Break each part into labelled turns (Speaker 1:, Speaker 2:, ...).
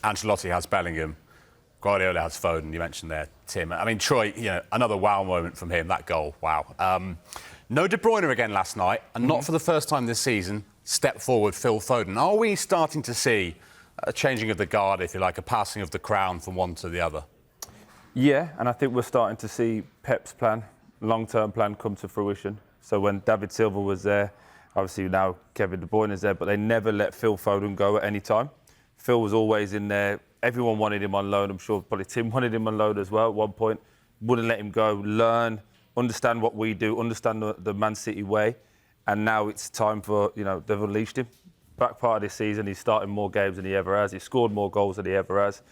Speaker 1: Ancelotti has Bellingham. Guardiola has Foden. You mentioned there, Tim. I mean, Troy, another wow moment from him, that goal, wow. No De Bruyne again last night, and not for the first time this season, step forward Phil Foden. Are we starting to see a changing of the guard, if you like, a passing of the crown from one to the other?
Speaker 2: Yeah, and I think we're starting to see Pep's plan, long-term plan, come to fruition. So when David Silva was there, obviously now Kevin De Bruyne is there, but they never let Phil Foden go at any time. Phil was always in there. Everyone wanted him on loan. I'm sure probably Tim wanted him on loan as well at one point. Wouldn't let him go, learn, understand what we do, understand the Man City way. And now it's time for, they've unleashed him. Back part of this season, he's starting more games than he ever has. He's scored more goals than he ever has.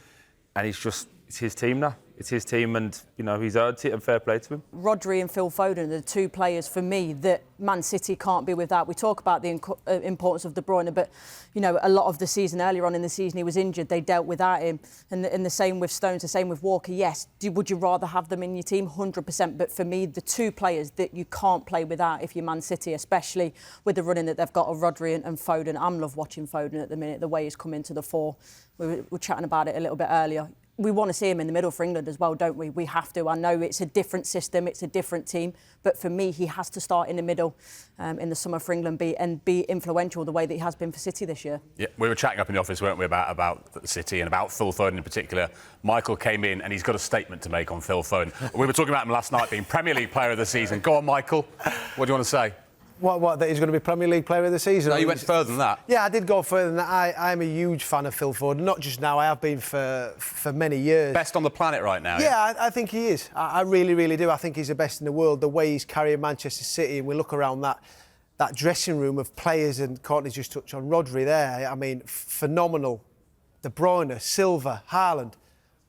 Speaker 2: And it's his team now. It's his team and, he's earned it and fair play to him.
Speaker 3: Rodri and Phil Foden are the two players for me that Man City can't be without. We talk about the importance of De Bruyne, but, a lot of the season, earlier on in the season, he was injured. They dealt without him. And the same with Stones, the same with Walker. Yes, would you rather have them in your team? 100%. But for me, the two players that you can't play without if you're Man City, especially with the running that they've got of Rodri and Foden. I love watching Foden at the minute, the way he's come into the fore. We were chatting about it a little bit earlier. We want to see him in the middle for England as well, don't we? We have to. I know it's a different system, it's a different team, but for me, he has to start in the middle in the summer for England and be influential the way that he has been for City this year. Yeah,
Speaker 1: we were chatting up in the office, weren't we, about City and about Phil Foden in particular. Michael came in and he's got a statement to make on Phil Foden. We were talking about him last night being Premier League Player of the Season. Go on, Michael. What do you want to say?
Speaker 4: What, that he's going to be Premier League Player of the Season?
Speaker 1: No, you went further than that.
Speaker 4: Yeah, I did go further than that. I'm a huge fan of Phil Foden, not just now, I have been for many years.
Speaker 1: Best on the planet right now.
Speaker 4: Yeah, I think he is. I really, really do. I think he's the best in the world. The way he's carrying Manchester City, and we look around that dressing room of players, and Courtney just touched on Rodri there. I mean, phenomenal. De Bruyne, Silva, Haaland.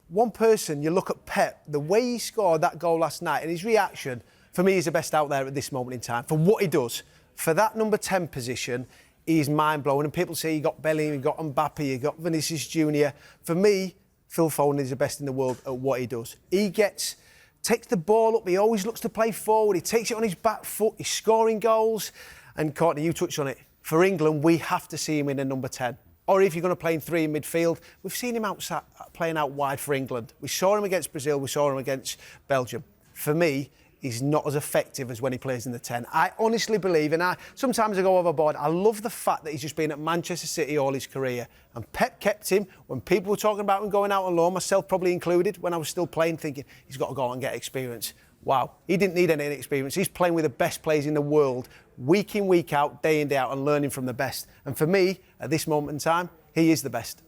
Speaker 4: One person, you look at Pep, the way he scored that goal last night and his reaction, for me, he's the best out there at this moment in time. For what he does, for that number 10 position, he's mind-blowing. And people say you got Bellingham, you got Mbappe, you got Vinicius Junior. For me, Phil Foden is the best in the world at what he does. He takes the ball up, he always looks to play forward, he takes it on his back foot, he's scoring goals. And Courtney, you touched on it. For England, we have to see him in a number 10. Or if you're going to play in 3 in midfield, we've seen him playing out wide for England. We saw him against Brazil, we saw him against Belgium. For me, he's not as effective as when he plays in the 10. I honestly believe, and sometimes I go overboard, I love the fact that he's just been at Manchester City all his career. And Pep kept him when people were talking about him going out on loan, myself probably included, when I was still playing, thinking he's got to go out and get experience. Wow, he didn't need any experience. He's playing with the best players in the world, week in, week out, day in, day out, and learning from the best. And for me, at this moment in time, he is the best.